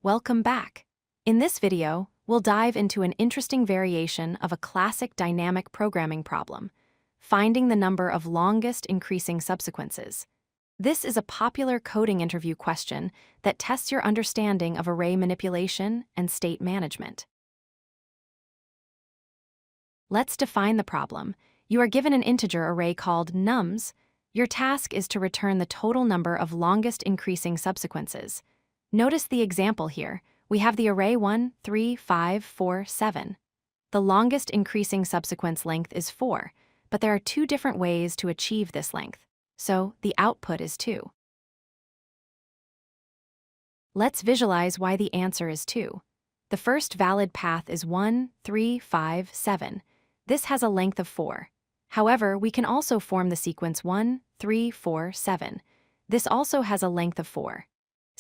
Welcome back. In this video, we'll dive into an interesting variation of a classic dynamic programming problem, finding the number of longest increasing subsequences. This is a popular coding interview question that tests your understanding of array manipulation and state management. Let's define the problem. You are given an integer array called nums. Your task is to return the total number of longest increasing subsequences. Notice the example here. We have the array 1, 3, 5, 4, 7. The longest increasing subsequence length is 4, but there are two different ways to achieve this length, so the output is 2. Let's visualize why the answer is 2. The first valid path is 1, 3, 5, 7. This has a length of 4. However, we can also form the sequence 1, 3, 4, 7. This also has a length of 4.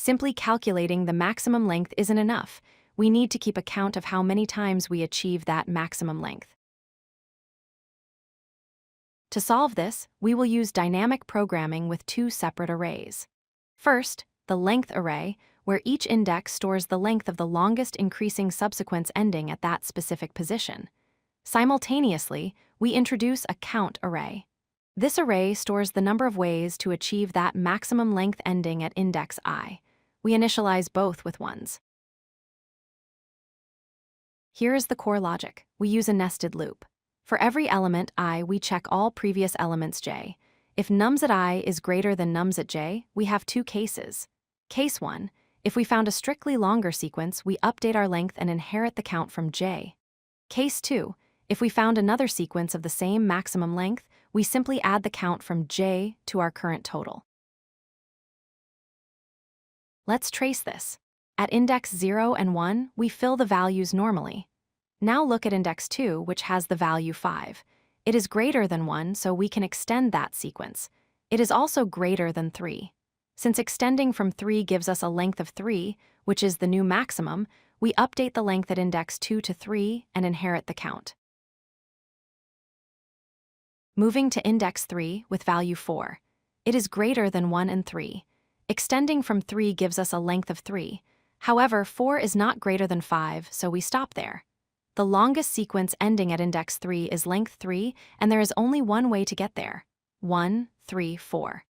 Simply calculating the maximum length isn't enough. We need to keep account of how many times we achieve that maximum length. To solve this, we will use dynamic programming with two separate arrays. First, the length array, where each index stores the length of the longest increasing subsequence ending at that specific position. Simultaneously, we introduce a count array. This array stores the number of ways to achieve that maximum length ending at index I. We initialize both with 1s. Here is the core logic. We use a nested loop. For every element I, we check all previous elements j. If nums at I is greater than nums at j, we have two cases. Case 1, if we found a strictly longer sequence, we update our length and inherit the count from j. Case 2, if we found another sequence of the same maximum length, we simply add the count from j to our current total. Let's trace this. At index 0 and 1, we fill the values normally. Now look at index 2, which has the value 5. It is greater than 1, so we can extend that sequence. It is also greater than 3. Since extending from 3 gives us a length of 3, which is the new maximum, we update the length at index 2 to 3 and inherit the count. Moving to index 3 with value 4. It is greater than 1 and 3. Extending from 3 gives us a length of 3. However, 4 is not greater than 5, so we stop there. The longest sequence ending at index 3 is length 3, and there is only one way to get there. 1, 3, 4.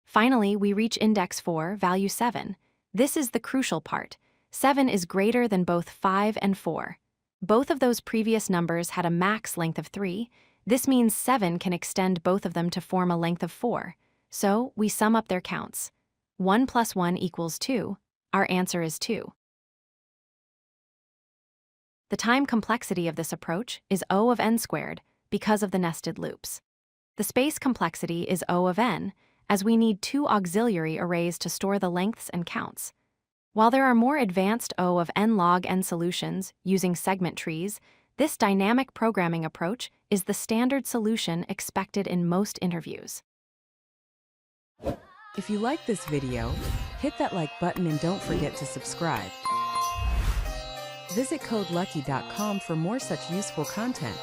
Finally, we reach index 4, value 7. This is the crucial part. 7 is greater than both 5 and 4. Both of those previous numbers had a max length of 3. This means 7 can extend both of them to form a length of 4. So, we sum up their counts. 1 plus 1 equals 2. Our answer is 2. The time complexity of this approach is O of n squared because of the nested loops. The space complexity is O of n, as we need two auxiliary arrays to store the lengths and counts. While there are more advanced O of n log n solutions using segment trees, this dynamic programming approach is the standard solution expected in most interviews. If you like this video, hit that like button and don't forget to subscribe. Visit codelucky.com for more such useful content.